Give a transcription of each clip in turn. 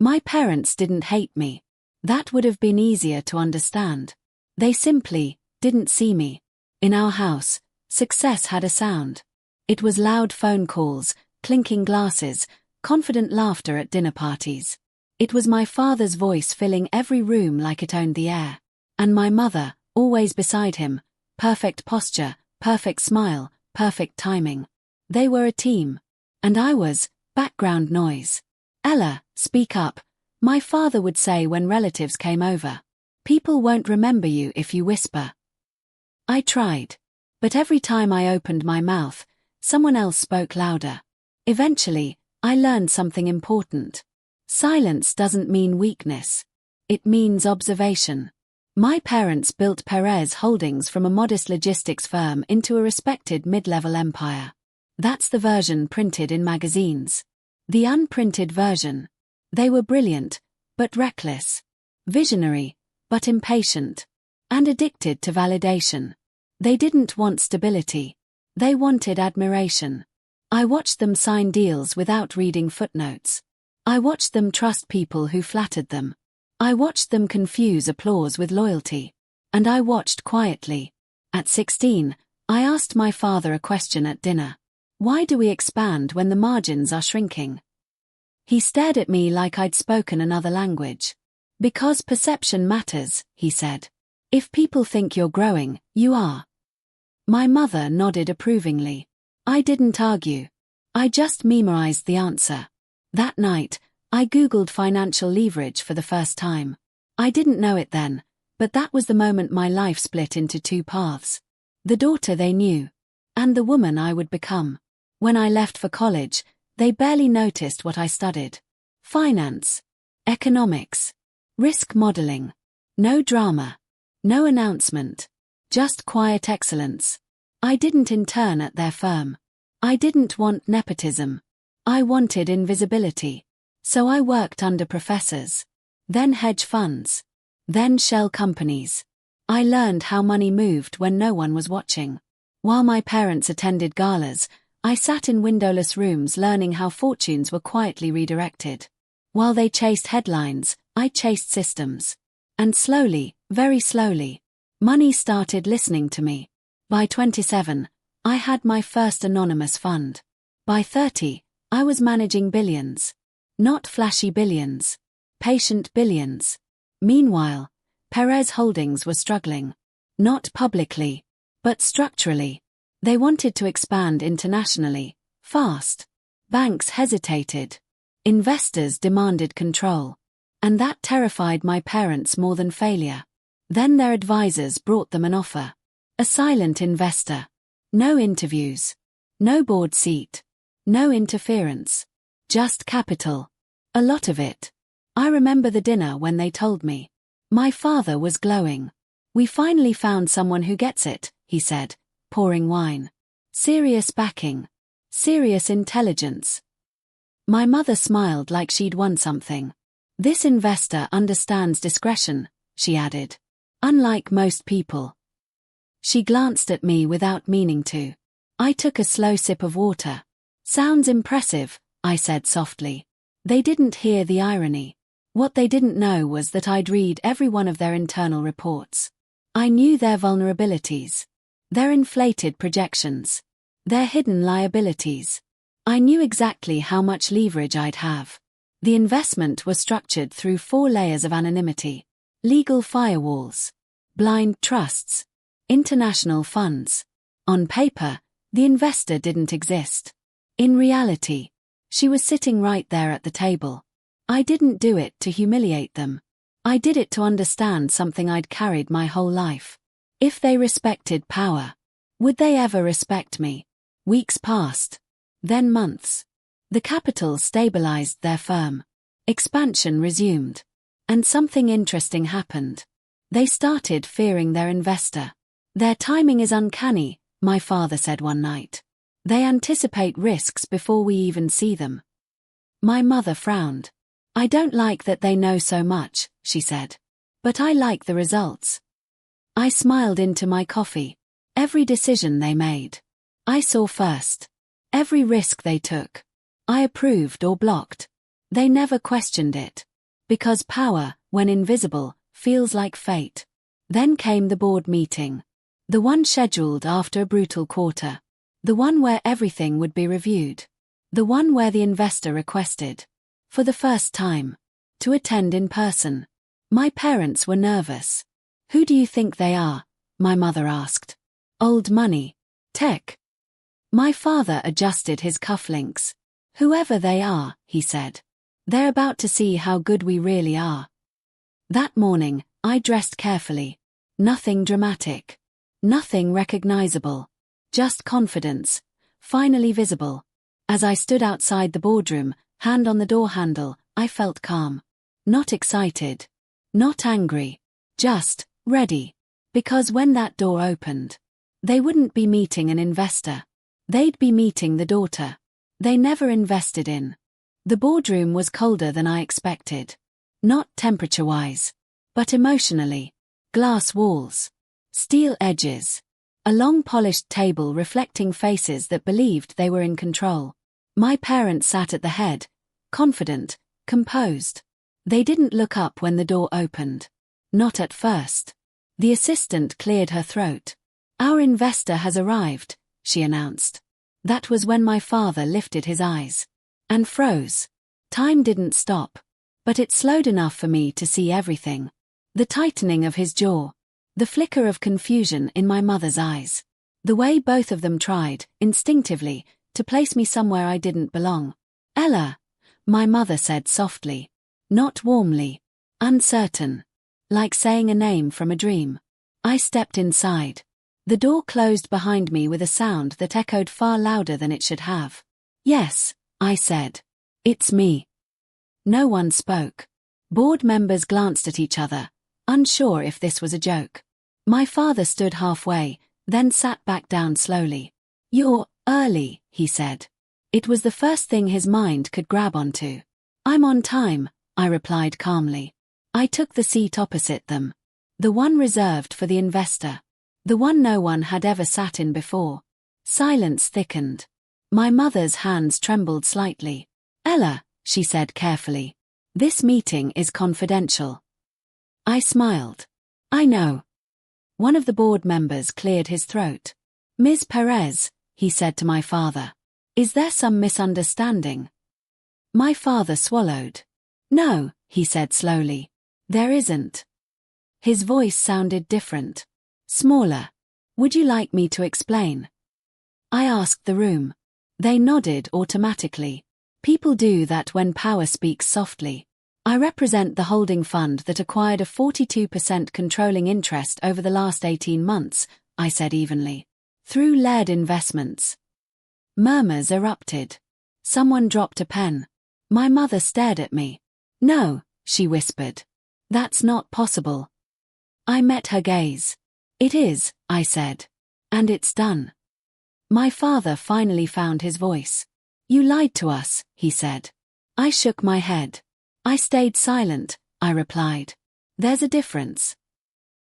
My parents didn't hate me. That would have been easier to understand. They simply didn't see me. In our house, success had a sound. It was loud phone calls, clinking glasses, confident laughter at dinner parties. It was my father's voice filling every room like it owned the air. And my mother, always beside him, perfect posture, perfect smile, perfect timing. They were a team. And I was background noise. Ella, speak up, my father would say when relatives came over. People won't remember you if you whisper. I tried. But every time I opened my mouth, someone else spoke louder. Eventually, I learned something important. Silence doesn't mean weakness. It means observation. My parents built Perez Holdings from a modest logistics firm into a respected mid-level empire. That's the version printed in magazines. The unprinted version. They were brilliant, but reckless. Visionary, but impatient. And addicted to validation. They didn't want stability. They wanted admiration. I watched them sign deals without reading footnotes. I watched them trust people who flattered them. I watched them confuse applause with loyalty. And I watched quietly. At 16, I asked my father a question at dinner. Why do we expand when the margins are shrinking? He stared at me like I'd spoken another language. Because perception matters, he said. If people think you're growing, you are. My mother nodded approvingly. I didn't argue. I just memorized the answer. That night, I Googled financial leverage for the first time. I didn't know it then, but that was the moment my life split into two paths. The daughter they knew, and the woman I would become. When I left for college, they barely noticed what I studied. Finance. Economics. Risk modeling. No drama. No announcement. Just quiet excellence. I didn't intern at their firm. I didn't want nepotism. I wanted invisibility. So I worked under professors. Then hedge funds. Then shell companies. I learned how money moved when no one was watching. While my parents attended galas, I sat in windowless rooms learning how fortunes were quietly redirected. While they chased headlines, I chased systems. And slowly, very slowly, money started listening to me. By 27, I had my first anonymous fund. By 30, I was managing billions. Not flashy billions. Patient billions. Meanwhile, Perez Holdings was struggling. Not publicly, but structurally. They wanted to expand internationally, fast. Banks hesitated. Investors demanded control. And that terrified my parents more than failure. Then their advisors brought them an offer. A silent investor. No interviews. No board seat. No interference. Just capital. A lot of it. I remember the dinner when they told me. My father was glowing. We finally found someone who gets it, he said, pouring wine. Serious backing. Serious intelligence. My mother smiled like she'd won something. This investor understands discretion, she added. Unlike most people. She glanced at me without meaning to. I took a slow sip of water. Sounds impressive, I said softly. They didn't hear the irony. What they didn't know was that I'd read every one of their internal reports. I knew their vulnerabilities. Their inflated projections. Their hidden liabilities. I knew exactly how much leverage I'd have. The investment was structured through 4 layers of anonymity. Legal firewalls. Blind trusts. International funds. On paper, the investor didn't exist. In reality, she was sitting right there at the table. I didn't do it to humiliate them. I did it to understand something I'd carried my whole life. If they respected power, would they ever respect me? Weeks passed. Then months. The capital stabilized their firm. Expansion resumed. And something interesting happened. They started fearing their investor. Their timing is uncanny, my father said one night. They anticipate risks before we even see them. My mother frowned. I don't like that they know so much, she said. But I like the results. I smiled into my coffee. Every decision they made. I saw first. Every risk they took. I approved or blocked. They never questioned it. Because power, when invisible, feels like fate. Then came the board meeting. The one scheduled after a brutal quarter. The one where everything would be reviewed. The one where the investor requested, for the first time, to attend in person. My parents were nervous. "Who do you think they are?" my mother asked. "Old money. Tech." My father adjusted his cufflinks. "Whoever they are," he said. "They're about to see how good we really are." That morning, I dressed carefully. Nothing dramatic. Nothing recognizable. Just confidence, finally visible. As I stood outside the boardroom, hand on the door handle, I felt calm. Not excited. Not angry. Just ready. Because when that door opened, they wouldn't be meeting an investor. They'd be meeting the daughter they never invested in. The boardroom was colder than I expected. Not temperature-wise, but emotionally. Glass walls. Steel edges. A long polished table reflecting faces that believed they were in control. My parents sat at the head, confident, composed. They didn't look up when the door opened. Not at first. The assistant cleared her throat. "Our investor has arrived," she announced. That was when my father lifted his eyes. And froze. Time didn't stop. But it slowed enough for me to see everything. The tightening of his jaw. The flicker of confusion in my mother's eyes. The way both of them tried, instinctively, to place me somewhere I didn't belong. "Ella," my mother said softly. Not warmly. Uncertain. Like saying a name from a dream. I stepped inside. The door closed behind me with a sound that echoed far louder than it should have. "Yes," I said. "It's me." No one spoke. Board members glanced at each other, unsure if this was a joke. My father stood halfway, then sat back down slowly. "You're early," he said. It was the first thing his mind could grab onto. "I'm on time," I replied calmly. I took the seat opposite them. The one reserved for the investor. The one no one had ever sat in before. Silence thickened. My mother's hands trembled slightly. "Ella," she said carefully. "This meeting is confidential." I smiled. "I know." One of the board members cleared his throat. "Ms. Perez," he said to my father. "Is there some misunderstanding?" My father swallowed. "No," he said slowly. "There isn't." His voice sounded different. Smaller. "Would you like me to explain?" I asked the room. They nodded automatically. People do that when power speaks softly. "I represent the holding fund that acquired a 42% controlling interest over the last 18 months, I said evenly. "Through Laird Investments." Murmurs erupted. Someone dropped a pen. My mother stared at me. "No," she whispered. "That's not possible." I met her gaze. "It is," I said. "And it's done." My father finally found his voice. "You lied to us," he said. I shook my head. "I stayed silent," I replied. "There's a difference."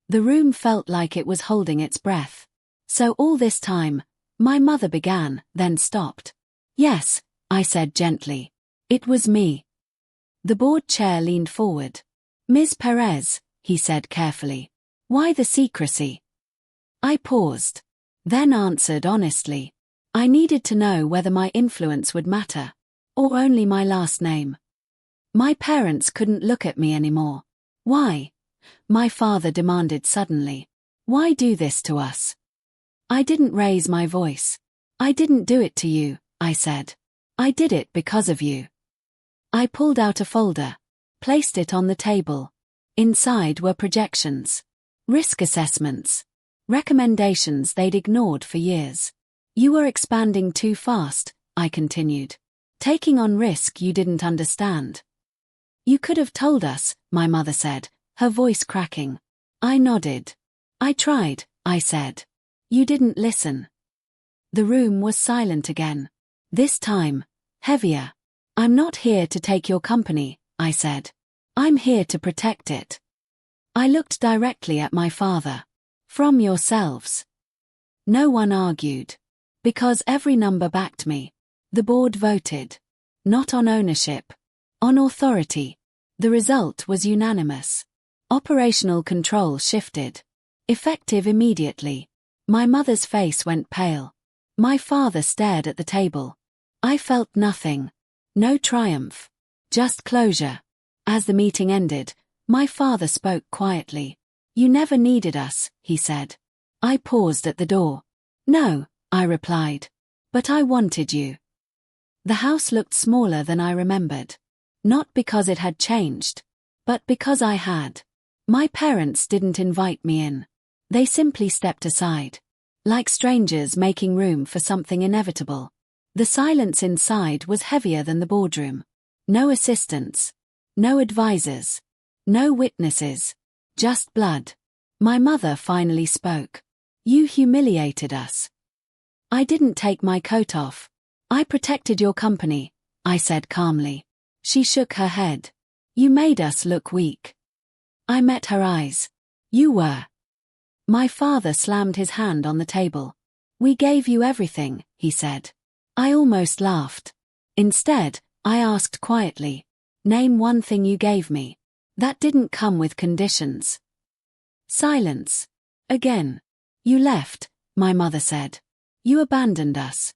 The room felt like it was holding its breath. "So all this time," my mother began, then stopped. "Yes," I said gently. "It was me." The board chair leaned forward. "Ms. Perez," he said carefully. "Why the secrecy?" I paused. Then answered honestly. I needed to know whether my influence would matter. Or only my last name. My parents couldn't look at me anymore. "Why?" my father demanded suddenly. "Why do this to us?" I didn't raise my voice. "I didn't do it to you," I said. "I did it because of you." I pulled out a folder. Placed it on the table. Inside were projections. Risk assessments. Recommendations they'd ignored for years. "You were expanding too fast," I continued. "Taking on risk you didn't understand." "You could have told us," my mother said, her voice cracking. I nodded. "I tried," I said. "You didn't listen." The room was silent again. This time, heavier. "I'm not here to take your company," I said. "I'm here to protect it." I looked directly at my father. "From yourselves." No one argued. Because every number backed me. The board voted. Not on ownership. On authority. The result was unanimous. Operational control shifted. Effective immediately. My mother's face went pale. My father stared at the table. I felt nothing. No triumph. Just closure. As the meeting ended, my father spoke quietly. "You never needed us," he said. I paused at the door. "No," I replied. "But I wanted you." The house looked smaller than I remembered. Not because it had changed, but because I had. My parents didn't invite me in. They simply stepped aside. Like strangers making room for something inevitable. The silence inside was heavier than the boardroom. No assistants. No advisors. No witnesses. Just blood. My mother finally spoke. "You humiliated us." I didn't take my coat off. "I protected your company," I said calmly. She shook her head. "You made us look weak." I met her eyes. "You were." My father slammed his hand on the table. "We gave you everything," he said. I almost laughed. Instead, I asked quietly, "Name one thing you gave me. That didn't come with conditions." Silence. Again. "You left," my mother said. "You abandoned us."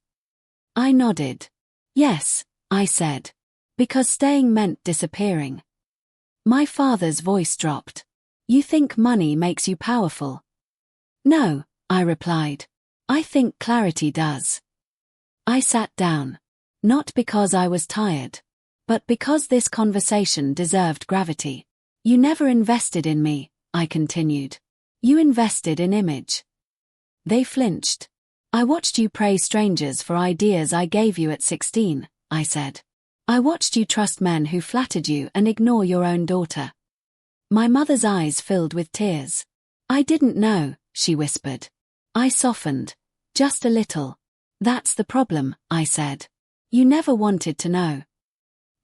I nodded. "Yes," I said. Because staying meant disappearing. My father's voice dropped. "You think money makes you powerful?" "No," I replied. "I think clarity does." I sat down. Not because I was tired. But because this conversation deserved gravity. "You never invested in me," I continued. "You invested in image." They flinched. "I watched you praise strangers for ideas I gave you at 16, I said. "I watched you trust men who flattered you and ignore your own daughter." My mother's eyes filled with tears. "I didn't know," she whispered. I softened. "Just a little." "That's the problem," I said. "You never wanted to know."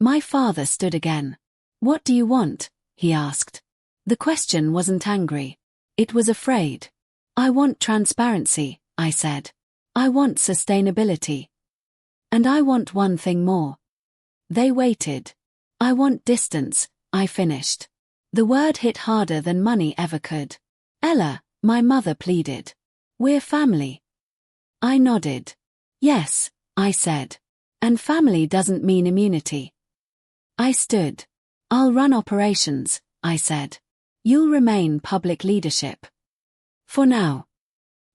My father stood again. "What do you want?" he asked. The question wasn't angry. It was afraid. "I want transparency," I said. "I want sustainability. And I want one thing more." They waited. "I want distance," I finished. The word hit harder than money ever could. "Ella," my mother pleaded. "We're family." I nodded. "Yes," I said. "And family doesn't mean immunity." I stood. "I'll run operations," I said. "You'll remain public leadership. For now."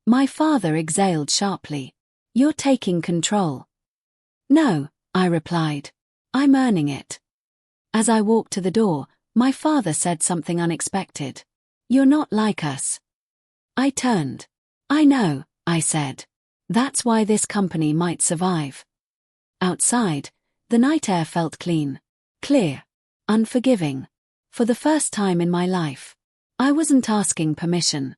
My father exhaled sharply. "You're taking control." "No," I replied. "I'm earning it." As I walked to the door, my father said something unexpected. "You're not like us." I turned. "I know," I said. "That's why this company might survive." Outside, the night air felt clean. Clear. Unforgiving. For the first time in my life. I wasn't asking permission.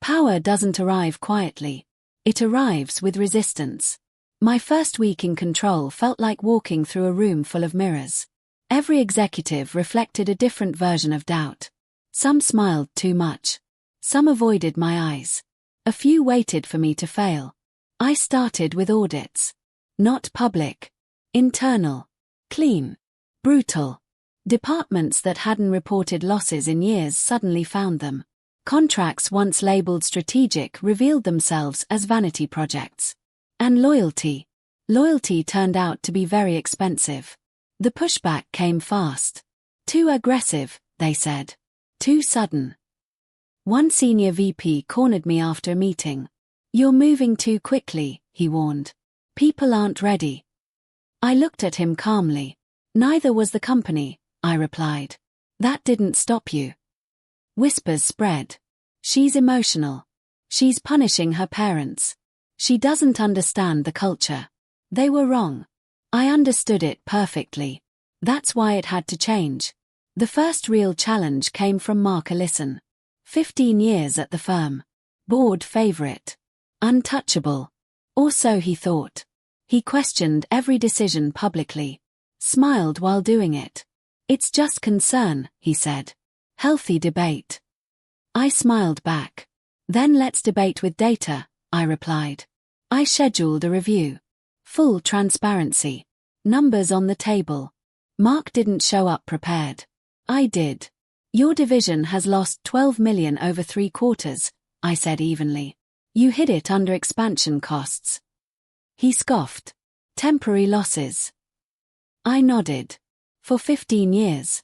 Power doesn't arrive quietly. It arrives with resistance. My first week in control felt like walking through a room full of mirrors. Every executive reflected a different version of doubt. Some smiled too much. Some avoided my eyes. A few waited for me to fail. I started with audits. Not public. Internal. Clean. Brutal. Departments that hadn't reported losses in years suddenly found them. Contracts once labeled strategic revealed themselves as vanity projects. And loyalty. Loyalty turned out to be very expensive. The pushback came fast. "Too aggressive," they said. "Too sudden." One senior VP cornered me after a meeting. "You're moving too quickly," he warned. "People aren't ready." I looked at him calmly. "Neither was the company," I replied. "That didn't stop you." Whispers spread. "She's emotional. She's punishing her parents. She doesn't understand the culture." They were wrong. I understood it perfectly. That's why it had to change. The first real challenge came from Mark Ellison. 15 years at the firm. Board favorite. Untouchable. Or so he thought. He questioned every decision publicly. Smiled while doing it. "It's just concern," he said. "Healthy debate." I smiled back. "Then let's debate with data," I replied. I scheduled a review. Full transparency. Numbers on the table. Mark didn't show up prepared. I did. Your division has lost 12 million over 3 quarters, I said evenly. You hid it under expansion costs. He scoffed. Temporary losses. I nodded. For 15 years.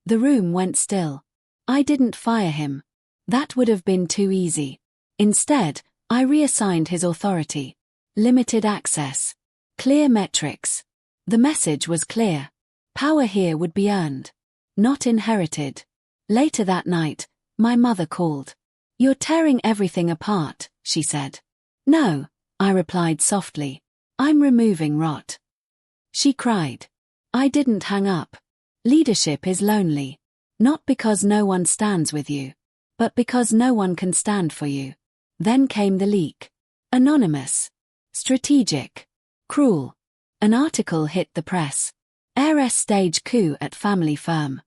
The room went still. I didn't fire him. That would have been too easy. Instead, I reassigned his authority. Limited access. Clear metrics. The message was clear. Power here would be earned, not inherited. Later that night, my mother called. You're tearing everything apart, she said. No, I replied softly. I'm removing rot. She cried. I didn't hang up. Leadership is lonely. Not because no one stands with you, but because no one can stand for you. Then came the leak. Anonymous. Strategic. Cruel. An article hit the press. Heiress stage coup at family firm.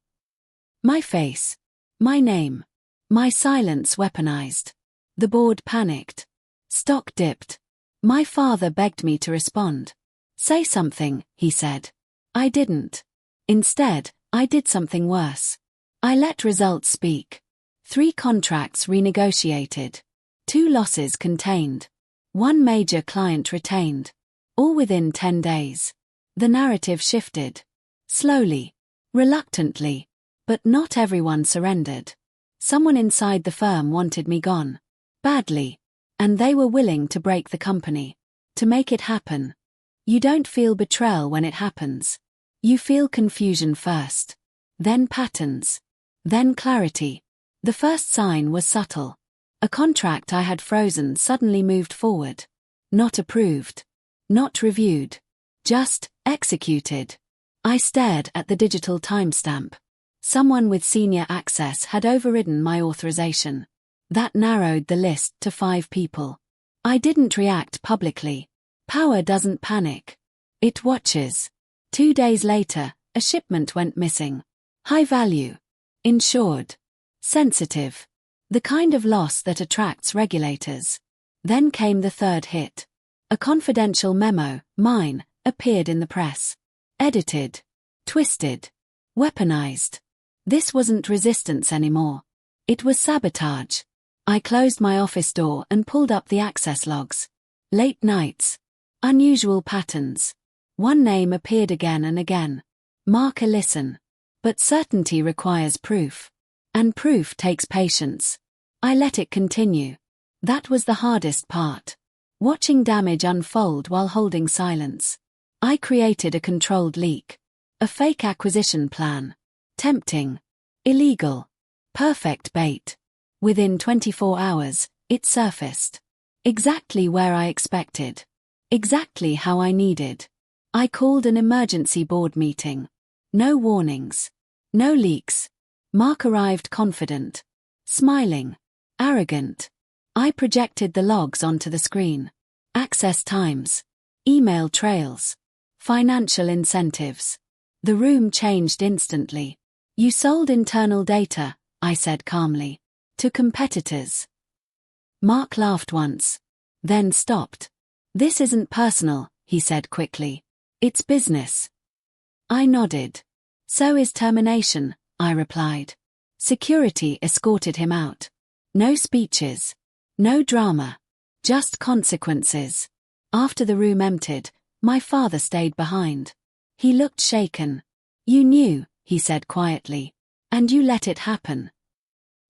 My face. My name. My silence weaponized. The board panicked. Stock dipped. My father begged me to respond. Say something, he said. I didn't. Instead, I did something worse. I let results speak. 3 contracts renegotiated. 2 losses contained. 1 major client retained. All within 10 days. The narrative shifted. Slowly. Reluctantly. But not everyone surrendered. Someone inside the firm wanted me gone. Badly. And they were willing to break the company. To make it happen. You don't feel betrayal when it happens. You feel confusion first. Then patterns. Then clarity. The first sign was subtle. A contract I had frozen suddenly moved forward. Not approved. Not reviewed. Just executed. I stared at the digital timestamp. Someone with senior access had overridden my authorization. That narrowed the list to 5 people. I didn't react publicly. Power doesn't panic. It watches. 2 days later, a shipment went missing. High value. Insured. Sensitive. The kind of loss that attracts regulators. Then came the third hit. A confidential memo, mine, appeared in the press. Edited. Twisted. Weaponized. This wasn't resistance anymore. It was sabotage. I closed my office door and pulled up the access logs. Late nights. Unusual patterns. One name appeared again and again. Mark Ellison. But certainty requires proof. And proof takes patience. I let it continue. That was the hardest part. Watching damage unfold while holding silence. I created a controlled leak. A fake acquisition plan. Tempting. Illegal. Perfect bait. Within 24 hours, it surfaced. Exactly where I expected. Exactly how I needed. I called an emergency board meeting. No warnings. No leaks. Mark arrived confident. Smiling. Arrogant. I projected the logs onto the screen. Access times. Email trails. Financial incentives. The room changed instantly. You sold internal data, I said calmly. To competitors. Mark laughed once. Then stopped. This isn't personal, he said quickly. It's business. I nodded. So is termination, I replied. Security escorted him out. No speeches. No drama. Just consequences. After the room emptied, my father stayed behind. He looked shaken. You knew, he said quietly. And you let it happen.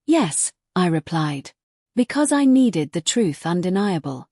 Yes, I replied. Because I needed the truth undeniable.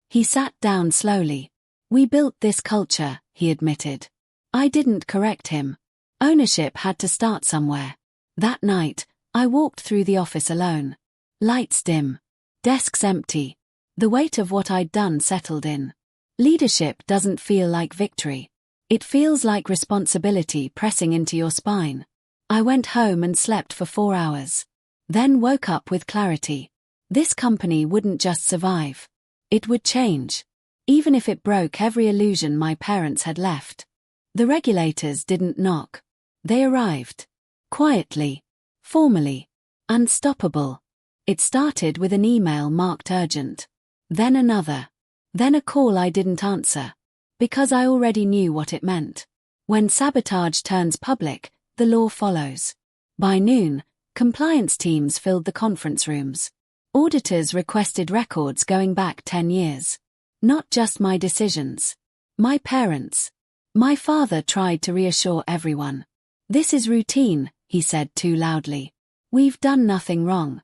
He sat down slowly. We built this culture, he admitted. I didn't correct him. Ownership had to start somewhere. That night, I walked through the office alone. Lights dim. Desks empty. The weight of what I'd done settled in. Leadership doesn't feel like victory. It feels like responsibility pressing into your spine. I went home and slept for 4 hours. Then woke up with clarity. This company wouldn't just survive. It would change. Even if it broke every illusion my parents had left. The regulators didn't knock. They arrived. Quietly. Formally. Unstoppable. It started with an email marked urgent. Then another. Then a call I didn't answer. Because I already knew what it meant. When sabotage turns public, the law follows. By noon, compliance teams filled the conference rooms. Auditors requested records going back 10 years. Not just my decisions. My parents. My father tried to reassure everyone. "This is routine," he said too loudly. "We've done nothing wrong."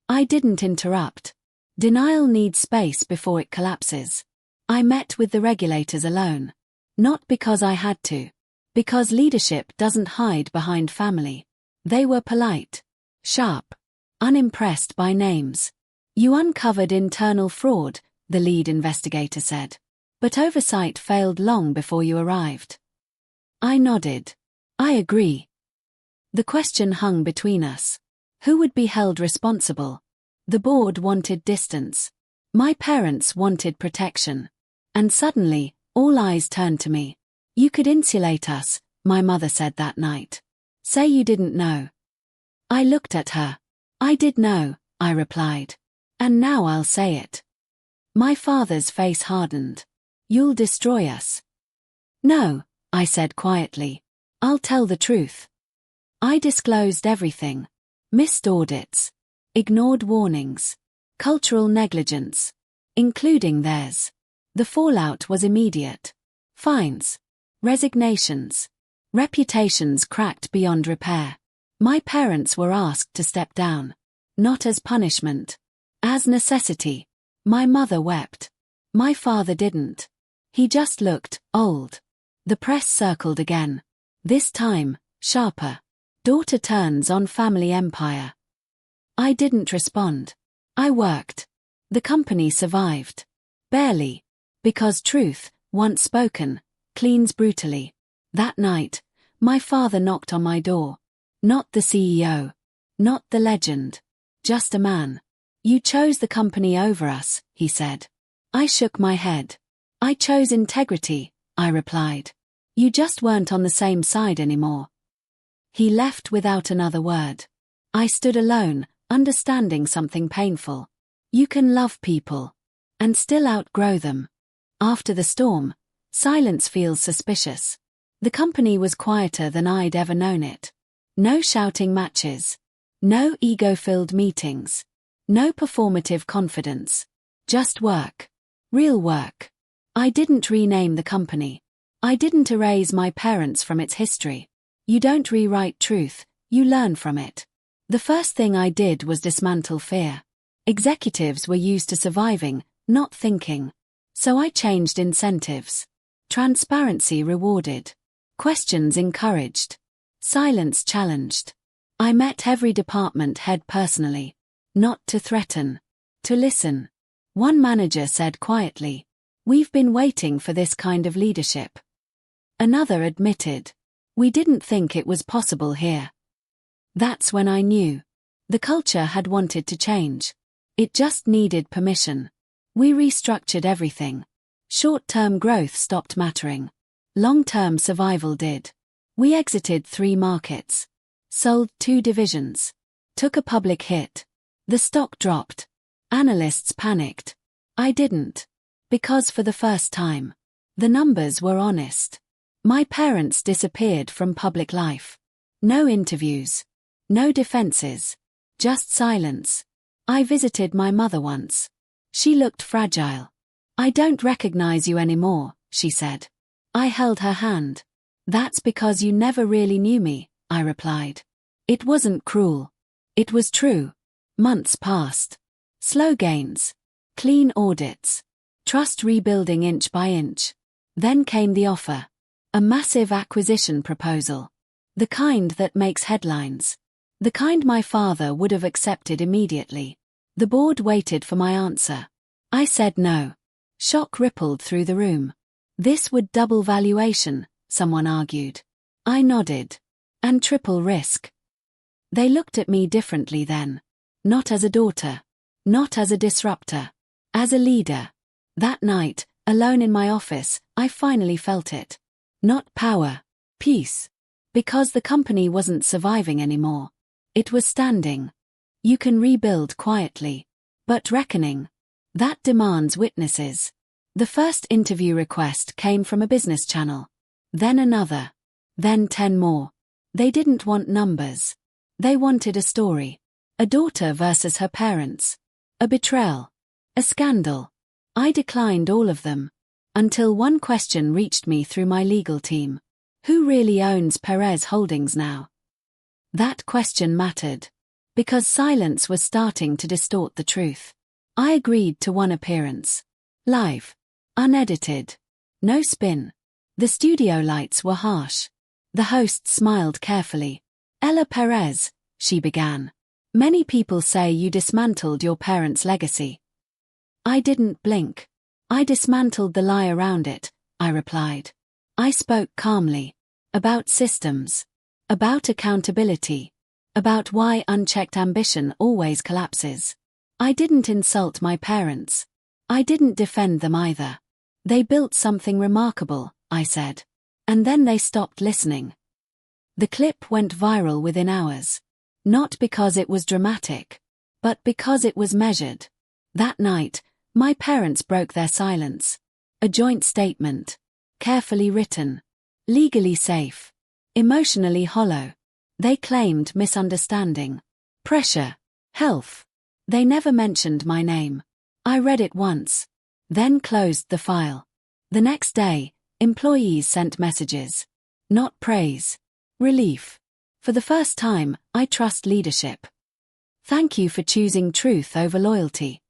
I didn't interrupt. Denial needs space before it collapses. I met with the regulators alone. Not because I had to. Because leadership doesn't hide behind family. They were polite. Sharp. Unimpressed by names. "You uncovered internal fraud," the lead investigator said. "But oversight failed long before you arrived." I nodded. I agree. The question hung between us. Who would be held responsible? The board wanted distance. My parents wanted protection. And suddenly, all eyes turned to me. "You could insulate us," my mother said that night. "Say you didn't know." I looked at her. "I did know," I replied. "And now I'll say it." My father's face hardened. "You'll destroy us." "No," I said quietly. "I'll tell the truth." I disclosed everything. Missed audits. Ignored warnings. Cultural negligence. Including theirs. The fallout was immediate. Fines. Resignations. Reputations cracked beyond repair. My parents were asked to step down. Not as punishment. As necessity. My mother wept. My father didn't. He just looked old. The press circled again. This time, sharper. "Daughter turns on family empire." I didn't respond. I worked. The company survived. Barely. Because truth, once spoken, cleans brutally. That night, my father knocked on my door. Not the CEO. Not the legend. Just a man. "You chose the company over us," he said. I shook my head. "I chose integrity," I replied. "You just weren't on the same side anymore." He left without another word. I stood alone, understanding something painful. You can love people. And still outgrow them. After the storm, silence feels suspicious. The company was quieter than I'd ever known it. No shouting matches. No ego-filled meetings. No performative confidence. Just work. Real work. I didn't rename the company. I didn't erase my parents from its history. You don't rewrite truth, you learn from it. The first thing I did was dismantle fear. Executives were used to surviving, not thinking. So I changed incentives. Transparency rewarded. Questions encouraged. Silence challenged. I met every department head personally. Not to threaten. To listen. One manager said quietly, "We've been waiting for this kind of leadership." Another admitted, "We didn't think it was possible here." That's when I knew. The culture had wanted to change. It just needed permission. We restructured everything. Short-term growth stopped mattering. Long-term survival did. We exited 3 markets. Sold 2 divisions. Took a public hit. The stock dropped. Analysts panicked. I didn't. Because for the first time, the numbers were honest. My parents disappeared from public life. No interviews. No defenses. Just silence. I visited my mother once. She looked fragile. "I don't recognize you anymore," she said. I held her hand. "That's because you never really knew me," I replied. It wasn't cruel. It was true. Months passed. Slow gains. Clean audits. Trust rebuilding inch by inch. Then came the offer. A massive acquisition proposal. The kind that makes headlines. The kind my father would have accepted immediately. The board waited for my answer. I said no. Shock rippled through the room. This would double valuation, someone argued. I nodded. And triple risk. They looked at me differently then. Not as a daughter. Not as a disruptor. As a leader. That night, alone in my office, I finally felt it. Not power. Peace. Because the company wasn't surviving anymore. It was standing. You can rebuild quietly. But reckoning. That demands witnesses. The first interview request came from a business channel. Then another. Then 10 more. They didn't want numbers. They wanted a story. A daughter versus her parents. A betrayal. A scandal. I declined all of them. Until one question reached me through my legal team. Who really owns Perez Holdings now? That question mattered. Because silence was starting to distort the truth. I agreed to one appearance. Live. Unedited. No spin. The studio lights were harsh. The host smiled carefully. Ella Perez, she began. Many people say you dismantled your parents' legacy. I didn't blink. I dismantled the lie around it, I replied. I spoke calmly. About systems. About accountability. About why unchecked ambition always collapses. I didn't insult my parents. I didn't defend them either. They built something remarkable, I said. And then they stopped listening. The clip went viral within hours. Not because it was dramatic, but because it was measured. That night, my parents broke their silence. A joint statement. Carefully written. Legally safe. Emotionally hollow. They claimed misunderstanding. Pressure. Health. They never mentioned my name. I read it once. Then closed the file. The next day, employees sent messages. Not praise. Relief. For the first time, I trust leadership. Thank you for choosing truth over loyalty.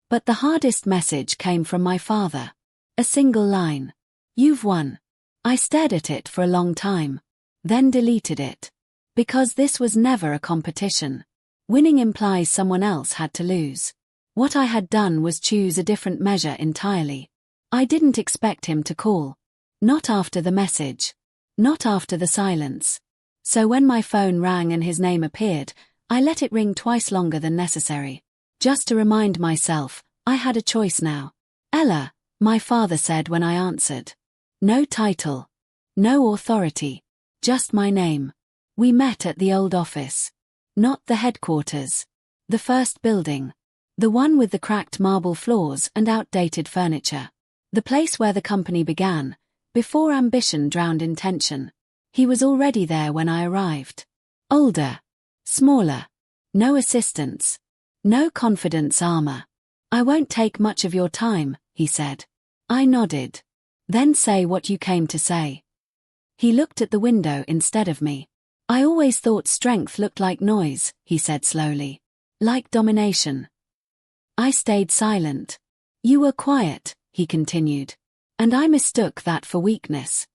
But the hardest message came from my father. A single line. You've won. I stared at it for a long time. Then deleted it. Because this was never a competition. Winning implies someone else had to lose. What I had done was choose a different measure entirely. I didn't expect him to call. Not after the message. Not after the silence. So when my phone rang and his name appeared, I let it ring twice longer than necessary. Just to remind myself, I had a choice now. Ella, my father said when I answered. No title. No authority. Just my name. We met at the old office. Not the headquarters. The first building. The one with the cracked marble floors and outdated furniture. The place where the company began, before ambition drowned intention. He was already there when I arrived. Older. Smaller. No assistants. No confidence armor. I won't take much of your time, he said. I nodded. Then say what you came to say. He looked at the window instead of me. I always thought strength looked like noise, he said slowly. Like domination. I stayed silent. You were quiet, he continued. And I mistook that for weakness.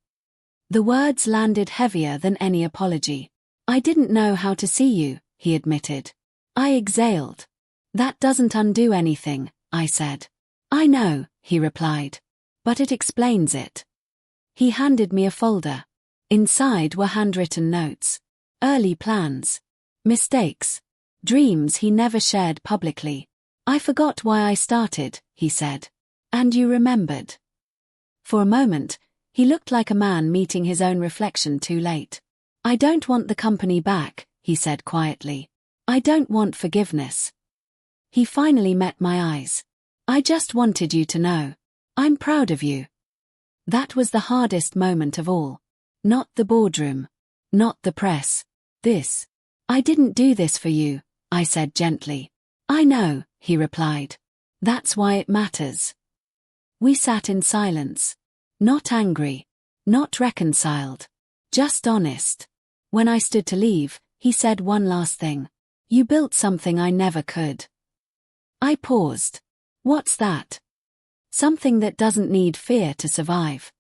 The words landed heavier than any apology. I didn't know how to see you, he admitted. I exhaled. That doesn't undo anything, I said. I know, he replied. But it explains it. He handed me a folder. Inside were handwritten notes. Early plans. Mistakes. Dreams he never shared publicly. I forgot why I started, he said. And you remembered. For a moment, he looked like a man meeting his own reflection too late. I don't want the company back, he said quietly. I don't want forgiveness. He finally met my eyes. I just wanted you to know. I'm proud of you. That was the hardest moment of all. Not the boardroom. Not the press. This. I didn't do this for you, I said gently. I know, he replied. That's why it matters. We sat in silence. Not angry. Not reconciled. Just honest. When I stood to leave, he said one last thing. You built something I never could. I paused. What's that? Something that doesn't need fear to survive.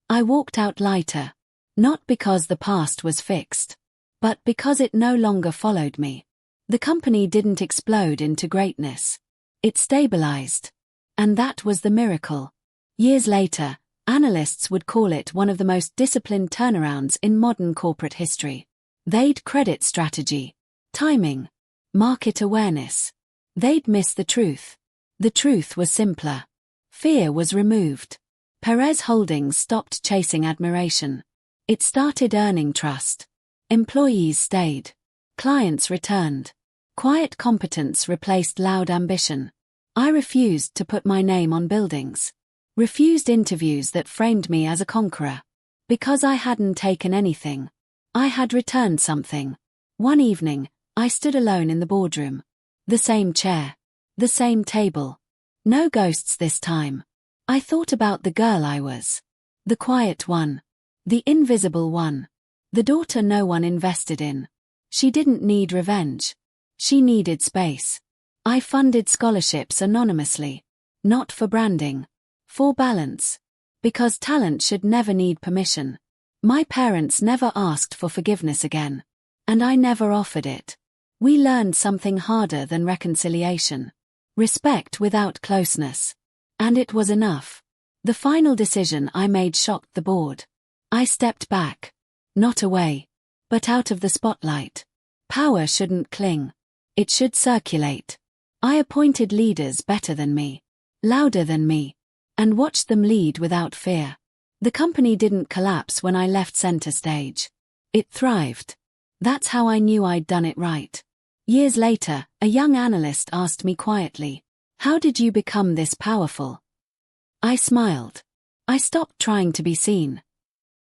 I walked out lighter. Not because the past was fixed. But because it no longer followed me. The company didn't explode into greatness. It stabilized. And that was the miracle. Years later, analysts would call it one of the most disciplined turnarounds in modern corporate history. They'd credit strategy, timing, market awareness. They'd miss the truth. The truth was simpler. Fear was removed. Perez Holdings stopped chasing admiration. It started earning trust. Employees stayed. Clients returned. Quiet competence replaced loud ambition. I refused to put my name on buildings. Refused interviews that framed me as a conqueror. Because I hadn't taken anything. I had returned something. One evening, I stood alone in the boardroom. The same chair. The same table. No ghosts this time. I thought about the girl I was. The quiet one. The invisible one. The daughter no one invested in. She didn't need revenge. She needed space. I funded scholarships anonymously. Not for branding. For balance. Because talent should never need permission. My parents never asked for forgiveness again. And I never offered it. We learned something harder than reconciliation. Respect without closeness. And it was enough. The final decision I made shocked the board. I stepped back. Not away. But out of the spotlight. Power shouldn't cling. It should circulate. I appointed leaders better than me. Louder than me. And watched them lead without fear. The company didn't collapse when I left center stage. It thrived. That's how I knew I'd done it right. Years later, a young analyst asked me quietly, "How did you become this powerful?" I smiled. I stopped trying to be seen.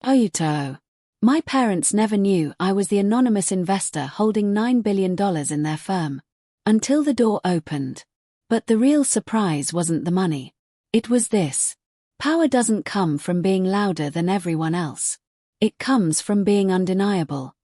Oyuto. My parents never knew I was the anonymous investor holding $9 billion in their firm. Until the door opened. But the real surprise wasn't the money. It was this. Power doesn't come from being louder than everyone else. It comes from being undeniable.